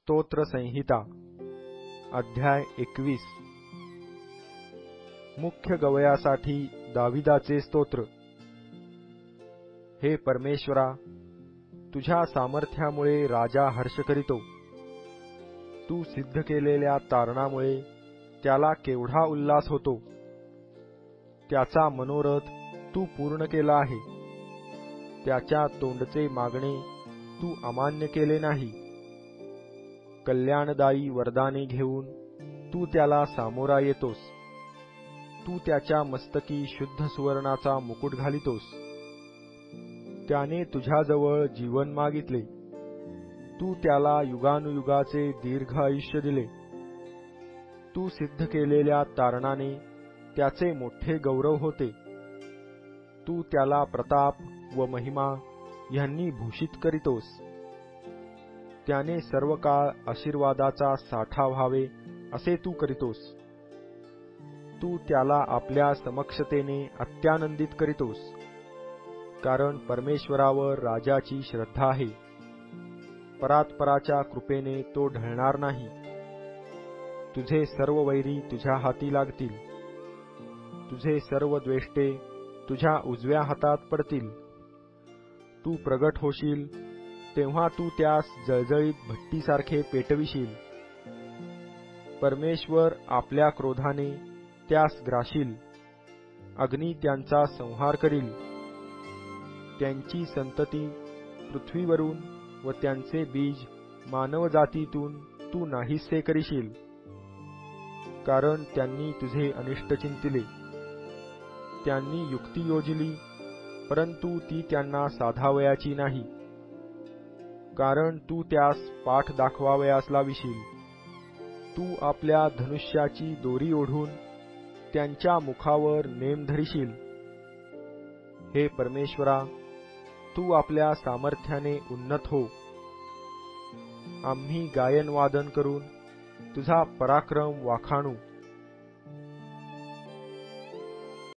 स्तोत्र संहिता अध्याय 21 मुख्य गवयासाठी दाविदाचे स्तोत्र। हे परमेश्वरा, तुझ्या सामर्थ्यामुळे राजा हर्ष करीतो। तू सिद्ध केलेल्या तारणामुळे त्याला केवढा उल्हास होतो। त्याचा मनोरथ तू पूर्ण केला आहे। त्याच्या तोंडचे मागणे तू अमान्य केले नाही। कल्याणदायी वरदाने घेऊन तू त्याला सामोरा येतोस। तू त्याच्या मस्तकी शुद्ध सुवर्णाचा मुकुट घालितोस। त्याने तुझ्याजवळ जीवन मागितले। तू त्याला युगानुयुगाचे दीर्घ आयुष्य दिले। तू सिद्ध केलेल्या तारणाने त्याचे मोठे गौरव होते। तू त्याला प्रताप व महिमा ह्यांनी भूषित करीतोस। त्याने सर्व काळ आशीर्वादाचा साठा व्हावे असे तू करीतोस। तू त्याला आपल्या समक्षतेने अत्यानंदित करीतोस, कारण परमेश्वरावर राजाची श्रद्धा आहे। परात्पराच्या कृपेने तो ढळणार नाही। तुझे सर्व वैरी तुझ्या हाती लागतील। तुझे सर्व द्वेष्टे तुझ्या उजव्या हातात पडतील। तू प्रगट होशील तेव्हा तू त्यास जळजळीत भट्टीसारखे पेटविशील। परमेश्वर आपल्या क्रोधाने त्यास ग्राशील। अग्नी त्यांचा संहार करील। त्यांची संतती पृथ्वीवरून व त्यांचे बीज मानवजातीतून तू नाहीसे करशील, कारण त्यांनी तुझे अनिष्ट चिंतिले। त्यांनी युक्ती योजिली, परंतु ती त्यांना साधावयाची नाही, कारण तू त्यास पाठ दाखवावयास लाविशील। तू आपल्या धनुष्याची दोरी ओढून त्यांच्या मुखावर नेम धरशील। हे परमेश्वरा, तू आपल्या सामर्थ्याने उन्नत हो। आम्ही गायन वादन करून तुझा पराक्रम वाखाणू।